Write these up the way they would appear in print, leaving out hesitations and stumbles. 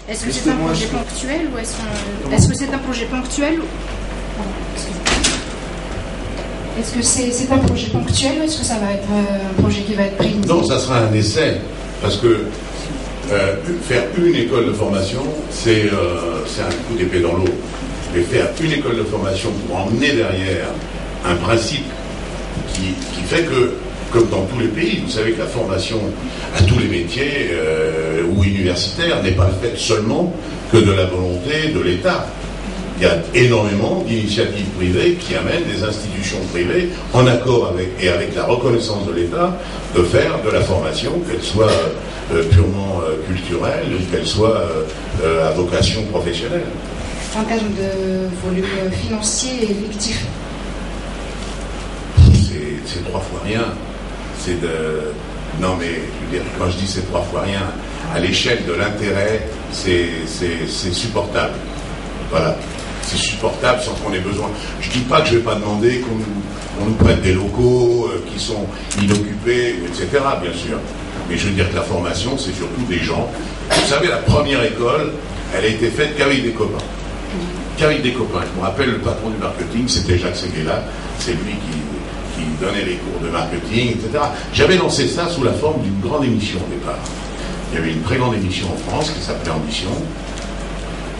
Est-ce que c'est un projet ponctuel ou est-ce que c'est un projet ponctuel Est-ce que c'est un projet ponctuel ou est-ce que ça va être un projet qui va être pérennisé? Non, ça sera un essai, parce que faire une école de formation, c'est un coup d'épée dans l'eau. Mais faire une école de formation pour emmener derrière un principe qui fait que, comme dans tous les pays, vous savez que la formation à tous les métiers ou universitaires n'est pas faite seulement que de la volonté de l'État. Il y a énormément d'initiatives privées qui amènent des institutions privées en accord avec la reconnaissance de l'État de faire de la formation, qu'elle soit purement culturelle ou qu'elle soit à vocation professionnelle. En termes de volume financier et effectif? C'est 3 fois rien. Non, mais je veux dire, quand je dis c'est 3 fois rien, à l'échelle de l'intérêt, c'est supportable. Voilà. C'est supportable sans qu'on ait besoin. Je ne dis pas que je ne vais pas demander qu'on nous prête des locaux qui sont inoccupés, etc., bien sûr. Mais je veux dire que la formation, c'est surtout des gens. Vous savez, la première école, elle a été faite qu'avec des copains. Qu'avec des copains. Je me rappelle, le patron du marketing, c'était Jacques Séguéla. C'est lui qui donnait les cours de marketing, etc. J'avais lancé ça sous la forme d'une grande émission au départ. Il y avait une très grande émission en France qui s'appelait Ambition,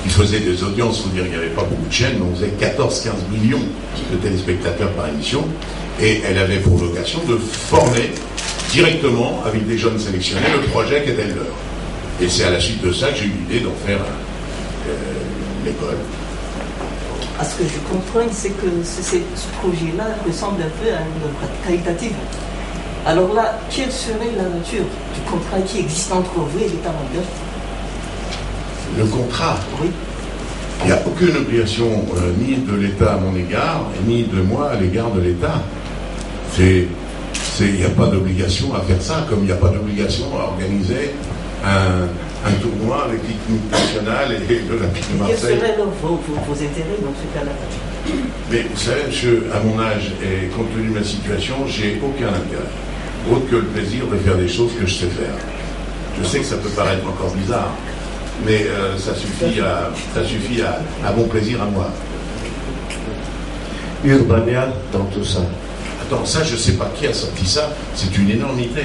qui faisait des audiences, il faut dire qu'il n'y avait pas beaucoup de chaînes, mais on faisait 14-15 millions de téléspectateurs par émission, et elle avait pour vocation de former directement, avec des jeunes sélectionnés, le projet qui était le leur. Et c'est à la suite de ça que j'ai eu l'idée d'en faire l'école. À ce que je comprends, c'est que ce projet-là ressemble un peu à une œuvre qualitative. Alors là, quelle serait la nature du contrat qui existe entre vous et l'État mondial? Le contrat? Oui. Il n'y a aucune obligation ni de l'État à mon égard, ni de moi à l'égard de l'État. Il n'y a pas d'obligation à faire ça, comme il n'y a pas d'obligation à organiser un tournoi avec l'équipe nationale et de l'Olympique de Marseille. Quels seraient vos intérêts dans ce cas-là? Mais vous savez, monsieur, à mon âge et compte tenu de ma situation, j'ai aucun intérêt, autre que le plaisir de faire des choses que je sais faire. Je sais que ça peut paraître encore bizarre, mais ça suffit à mon plaisir à moi. Urbania dans tout ça. Attends, ça, je ne sais pas qui a sorti ça, c'est une énormité.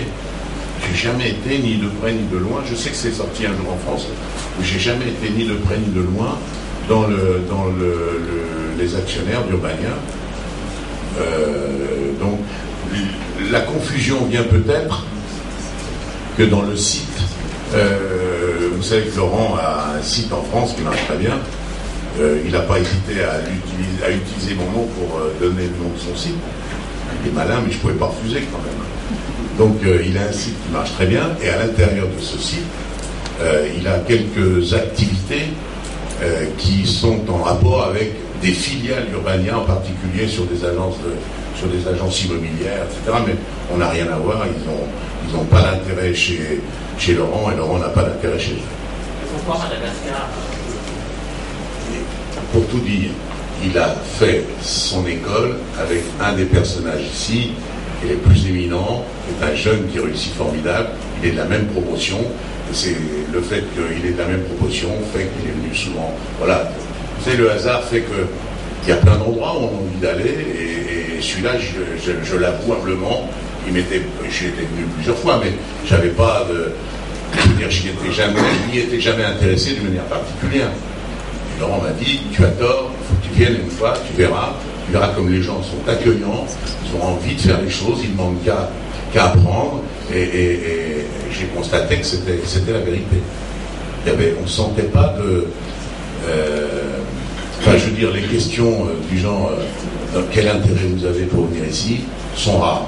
J'ai jamais été ni de près ni de loin, je sais que c'est sorti un jour en France, mais j'ai jamais été ni de près ni de loin dans les actionnaires d'Urbania. Donc, la confusion vient peut-être que dans le site, vous savez que Laurent a un site en France qui marche très bien. Il n'a pas hésité à utiliser mon nom pour donner le nom de son site. Il est malin, mais je ne pouvais pas refuser quand même. Donc il a un site qui marche très bien, et à l'intérieur de ce site, il a quelques activités qui sont en rapport avec des filiales d'Urbania, en particulier sur des agences immobilières, etc. Mais on n'a rien à voir, ils n'ont pas d'intérêt chez Laurent, et Laurent n'a pas d'intérêt chez eux. Pourquoi Madagascar? Pour tout dire, il a fait son école avec un des personnages ici, qui est le plus éminent, qui est un jeune qui réussit formidable, il est de la même promotion, et c'est le fait qu'il est de la même promotion fait qu'il est venu souvent. Voilà, vous savez, le hasard fait qu'il y a plein d'endroits où on a envie d'aller, et celui-là, je l'avoue humblement, j'y étais venu plusieurs fois, mais j'avais pas de... Je veux dire, je n'y étais jamais intéressé d'une manière particulière. Et Laurent m'a dit, tu as tort, il faut que tu viennes une fois, tu verras comme les gens sont accueillants, ils ont envie de faire les choses, ils ne manquent qu'à apprendre, et j'ai constaté que c'était la vérité. On ne sentait pas de... Enfin, je veux dire, les questions du genre quel intérêt vous avez pour venir ici sont rares.